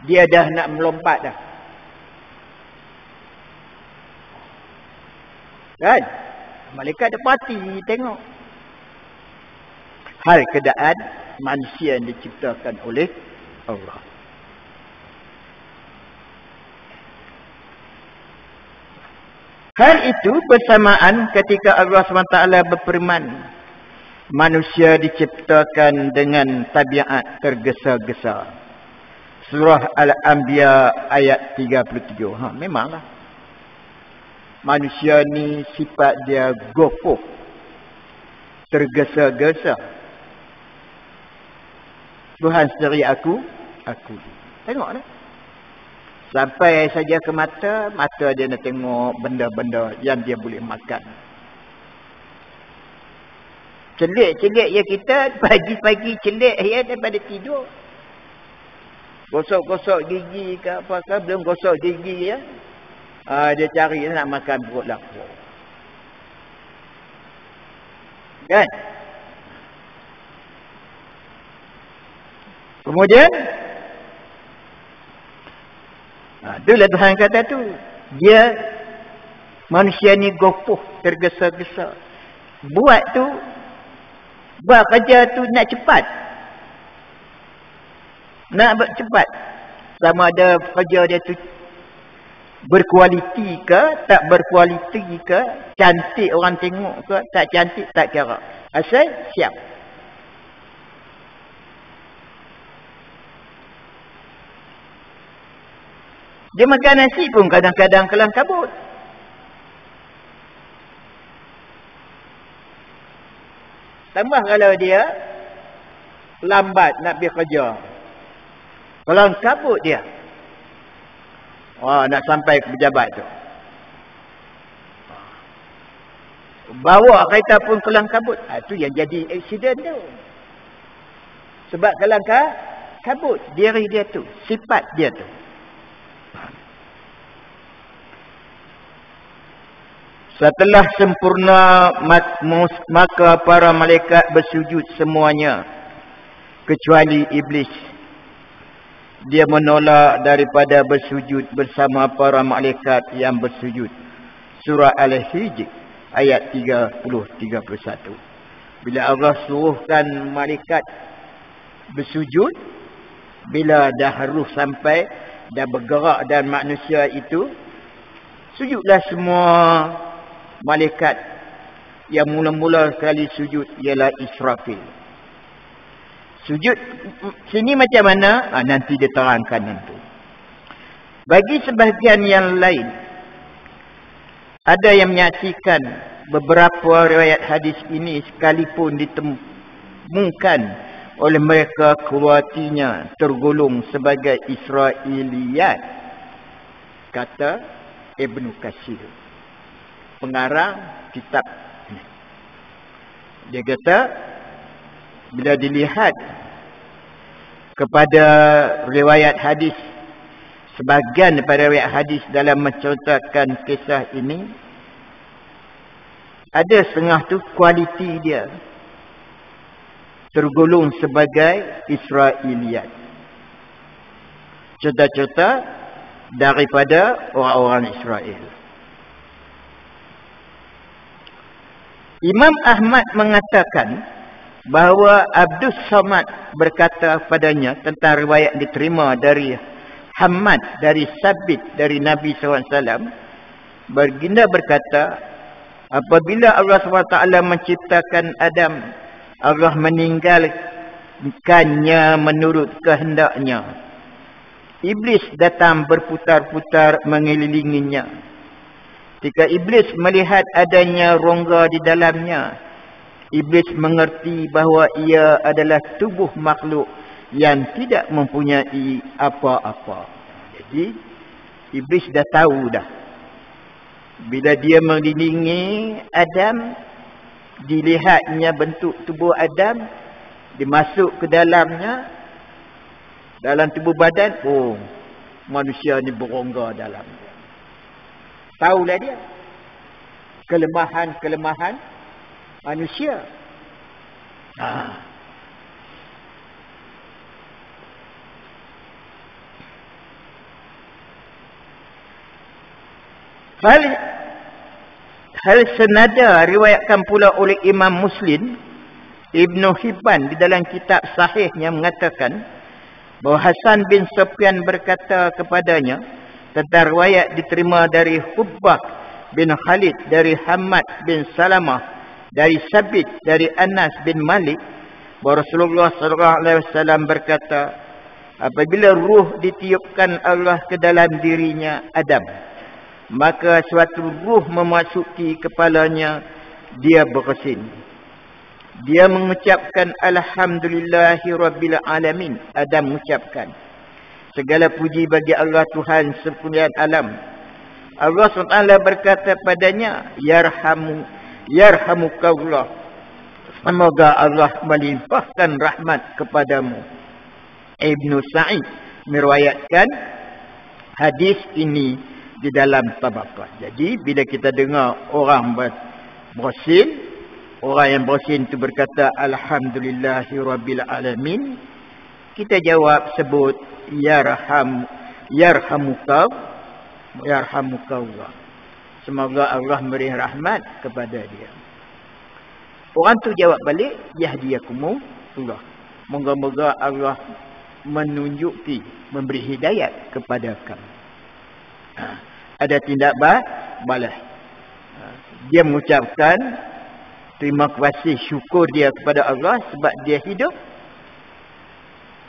dia dah nak melompat dah. Kan? Malaikat ada parti tengok. Hal keadaan manusia yang diciptakan oleh Allah. Hal itu bersamaan ketika Allah SWT berfirman, manusia diciptakan dengan tabiat tergesa-gesa. Surah Al-Anbiya ayat 37. Memanglah. Manusia ni sifat dia gopoh, tergesa-gesa. Tuhan sendiri aku. Tengoklah. Sampai saja ke mata dia nak tengok benda-benda yang dia boleh makan. Celik-celik ya kita, pagi-pagi celik ya daripada tidur. Gosok-gosok gigi ke apa-apa, belum gosok gigi ya. Dia cari nak makan perut lapar. Kan? Kemudian itulah Tuhan kata tu. Dia manusia ni gopoh, tergesa-gesa. Buat kerja tu nak cepat. Nak cepat. Sama ada kerja dia tu berkualiti ke, tak berkualiti ke, cantik orang tengok ke, tak cantik tak kira. Asal siap. Dia makan nasi pun kadang-kadang kelang kabut. Tambah kalau dia lambat nak pergi kerja, kelang kabut dia. Nak sampai ke pejabat tu. Bawa kereta pun kelang kabut. Itu yang jadi aksiden tu. Sebab kelang kabut diri dia tu, sifat dia tu. Setelah sempurna maka para malaikat bersujud semuanya kecuali iblis. Dia menolak daripada bersujud bersama para malaikat yang bersujud. Surah Al-Hijr ayat 30-31. Bila Allah suruhkan malaikat bersujud, bila dah ruh sampai, dah bergerak dan manusia itu, sujudlah semua malaikat. Yang mula-mula sekali sujud ialah Israfil. Sujud sini macam mana? Nanti dia terangkan nanti. Bagi sebahagian yang lain, ada yang menyaksikan beberapa riwayat hadis ini sekalipun ditemukan oleh mereka kuatinya tergolong sebagai Israiliyat, kata Ibn Katsir, pengarang kitab ini. Dia kata, bila dilihat kepada riwayat hadis, sebahagian daripada riwayat hadis dalam menceritakan kisah ini, ada setengah tu kualiti dia tergolong sebagai Israiliyat, cerita-cerita daripada orang-orang Israel. Imam Ahmad mengatakan bahawa Abdus Samad berkata padanya tentang riwayat diterima dari Hamad, dari Sabit, dari Nabi SAW. Baginda berkata, apabila Allah SWT menciptakan Adam, Allah meninggalkannya menurut kehendaknya. Iblis datang berputar-putar mengelilinginya. Ketika Iblis melihat adanya rongga di dalamnya, Iblis mengerti bahawa ia adalah tubuh makhluk yang tidak mempunyai apa-apa. Jadi, Iblis dah tahu dah. Bila dia mengelilingi Adam, dilihatnya bentuk tubuh Adam, dimasuk ke dalamnya, dalam tubuh badan, manusia ni berongga dalam dia. Tahulah dia kelemahan-kelemahan manusia. Hal senada riwayatkan pula oleh Imam Muslim, Ibn Hibban di dalam kitab sahihnya mengatakan bahawa Hasan bin Sufyan berkata kepadanya tentang riwayat diterima dari Hubbah bin Khalid, dari Hamad bin Salamah, dari Sabit, dari Anas bin Malik, bahawa Rasulullah SAW berkata, apabila ruh ditiupkan Allah ke dalam dirinya Adam, maka suatu ruh memasuki kepalanya, dia bersin. Dia mengucapkan Alhamdulillahi Rabbil Alamin. Adam mengucapkan, segala puji bagi Allah Tuhan sekalian alam. Allah SWT berkata padanya, Yarhamukallah. Semoga Allah melimpahkan rahmat kepadamu. Ibnu Sa'id meriwayatkan hadis ini di dalam Tabaqat. Jadi bila kita dengar orang bersin, orang yang bersin itu berkata Alhamdulillahi Rabbil Alamin, kita jawab sebut Yarhamukallah. Semoga Allah beri rahmat kepada dia. Orang tu jawab balik, Yahdiyakumullah. Moga-moga Allah menunjuki, memberi hidayat kepada kamu. Ada tindak balas. Dia mengucapkan terima kasih, syukur dia kepada Allah sebab dia hidup.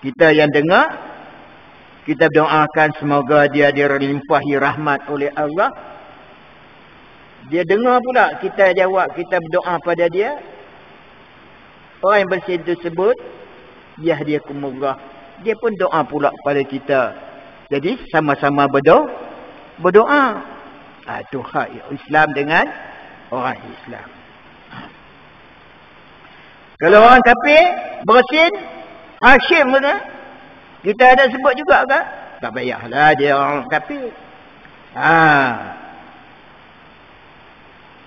Kita yang dengar, kita doakan semoga dia dilimpahi rahmat oleh Allah. Dia dengar pula, kita jawab, kita berdoa pada dia. Orang yang bersin tersebut, Yahdiyakumullah, dia pun doa pula pada kita. Jadi sama-sama berdoa. Itu hak Islam dengan orang Islam. Kalau orang kafir bersin, Hashim mana? Kita ada sebut juga ke? Tak payahlah, dia orang kafir.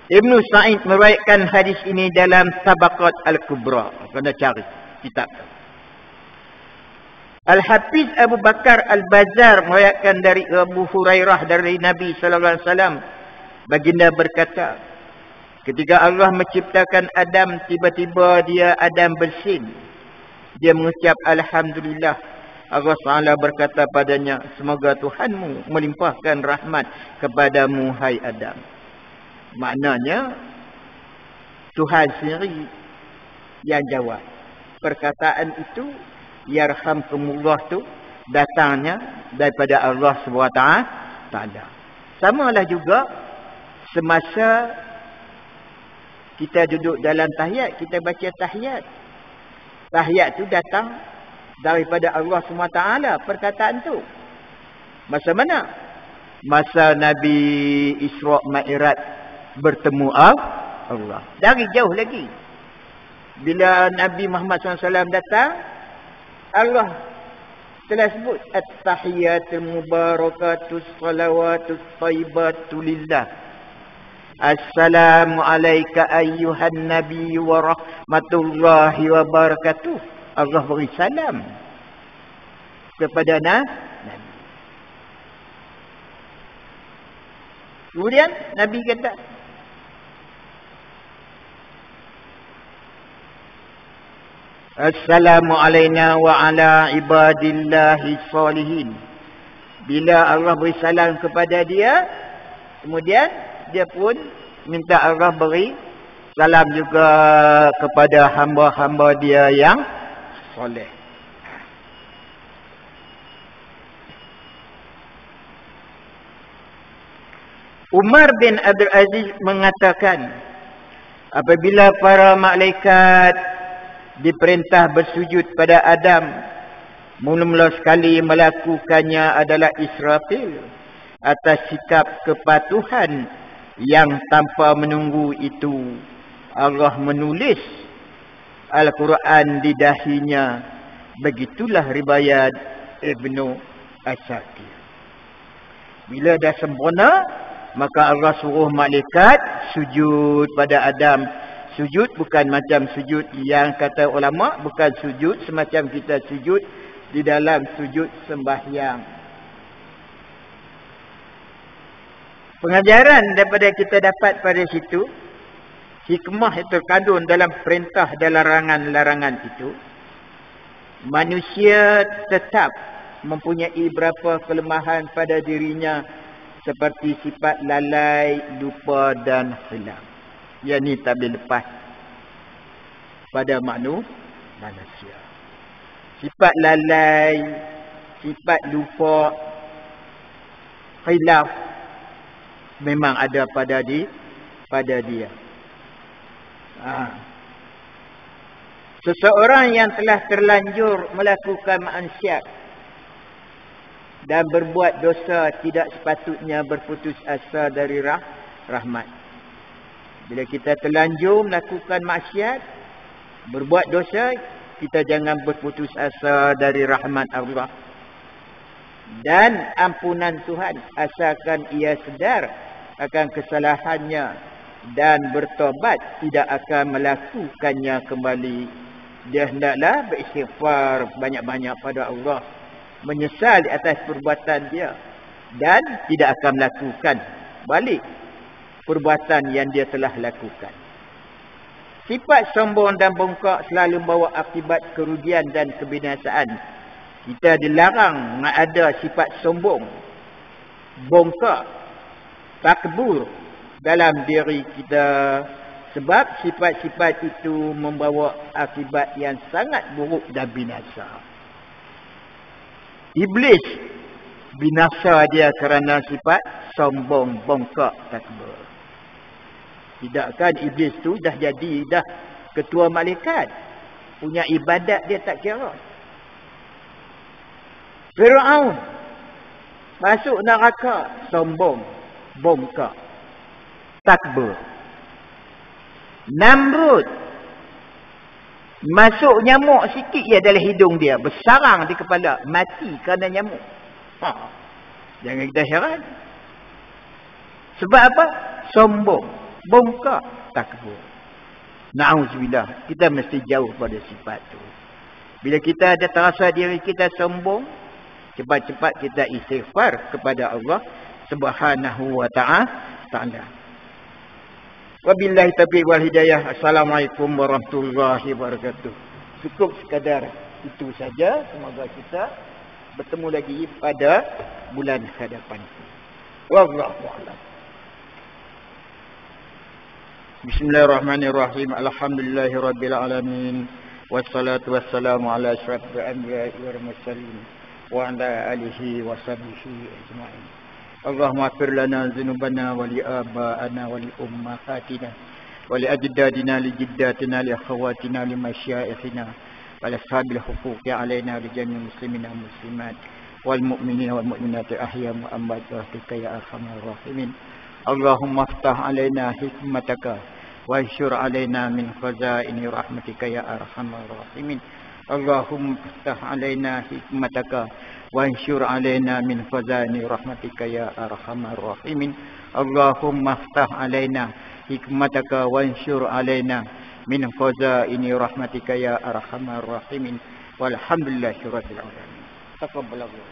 Ibn Sa'id meriwayatkan hadis ini dalam Tabaqat Al-Kubra. Kena cari kitab. Al-Hafiz Abu Bakar Al-Bazar meriwayatkan dari Abu Hurairah dari Nabi SAW. Baginda berkata, ketika Allah menciptakan Adam, tiba-tiba Adam bersin. Dia mengucap Alhamdulillah. Allah SWT berkata padanya, semoga Tuhanmu melimpahkan rahmat kepadamu, hai Adam. Maknanya Tuhan sendiri yang jawab. perkataan itu yarhamkumullah tu datangnya daripada Allah SWT. Samalah juga semasa kita duduk dalam tahiyat, kita baca tahiyat. Tahiyat tu datang daripada Allah SWT perkataan tu. Masa mana? Masa Nabi Isra' Mi'raj bertemu Allah. Dari jauh lagi. Bila Nabi Muhammad SAW datang, Allah telah sebut at-tahiyatul mubarakatus salawatus thayyibatu lillah. Assalamu alayka ayyuhan nabi wa rahmatullahi wa barakatuh. Allah beri salam kepada Nabi. Kemudian Nabi kata, Assalamu alayna wa ala ibadillahi salihin. Bila Allah beri salam kepada dia, kemudian dia pun minta Allah beri salam juga kepada hamba-hamba dia yang soleh. Umar bin Abdul Aziz mengatakan, apabila para malaikat diperintah bersujud pada Adam, mula-mula sekali melakukannya adalah Israfil atas sikap kepatuhan yang tanpa menunggu itu. Allah menulis Al-Quran di dahinya. Begitulah riwayat Ibnu Asakir. Bila dah sempurna, maka Allah suruh malaikat sujud pada Adam. Sujud bukan macam sujud yang kata ulama, bukan sujud semacam kita sujud di dalam sujud sembahyang. Pengajaran daripada kita dapat pada situ, hikmah yang terkandung dalam perintah dan larangan-larangan itu, manusia tetap mempunyai beberapa kelemahan pada dirinya, seperti sifat lalai, lupa dan hilaf. Yang ni tak boleh lepas pada manusia. Sifat lalai, sifat lupa, hilaf memang ada pada dia. Seseorang yang telah terlanjur melakukan maksiat dan berbuat dosa tidak sepatutnya berputus asa dari rahmat. Bila kita terlanjur melakukan maksiat, berbuat dosa, kita jangan berputus asa dari rahmat Allah dan ampunan Tuhan, asalkan ia sedar akan kesalahannya dan bertobat, tidak akan melakukannya kembali. Dia hendaklah beristighfar banyak-banyak pada Allah, menyesal atas perbuatan dia dan tidak akan melakukan balik perbuatan yang dia telah lakukan. Sifat sombong dan bongkak selalu membawa akibat kerugian dan kebinasaan. Kita dilarang ada sifat sombong, bongkak, takbur dalam diri kita, sebab sifat-sifat itu membawa akibat yang sangat buruk dan binasa. Iblis binasa dia kerana sifat sombong, bongkak, takbur. Tidakkan iblis tu dah jadi ketua malaikat, punya ibadat dia tak kira. Firaun masuk neraka, sombong, bongkak, takbur. Namrud masuk nyamuk sikit je dalam hidung dia, bersarang di kepala, mati kerana nyamuk. Jangan kita heran. Sebab apa? Sombong, bongkak, takbur. Na'udzubillah, kita mesti jauh pada sifat tu. Bila kita ada terasa diri kita sombong, cepat-cepat kita istighfar kepada Allah Subhanahu wa ta'ala. Wabillahi taufiq wal hidayah. Assalamualaikum warahmatullahi wabarakatuh. Cukup sekadar itu saja. Semoga kita bertemu lagi pada bulan hadapan. Wallahu a'lam. Bismillahirrahmanirrahim. Alhamdulillahirabbil alamin. Wassalatu wassalamu ala asyrafil anbiya'i wal mursalin wa ala alihi wa sahbihi ajma'in. Allahumma ighfir lana dhunubana wa li aba'ana wa li ummahatina wa li ajdadina li jiddatina li akhawatina li masyayikhina wa li ashabil huquqi alaina li jami'il muslimina wal muslimat wal mu'minina wal mu'minati ahya wa amwat rahmatika ya arhamar rahimin. Allahumma iftah alaina hikmataka وانشر علينا من خزائن رحمتك يا أرحم الراحمين. اللهم افتح علينا حكمتك وانشر علينا من خزائن رحمتك يا أرحم الراحمين. اللهم افتح علينا حكمتك وانشر علينا من خزائن رحمتك يا أرحم الراحمين. والحمد لله رب العالمين. تقبل الله.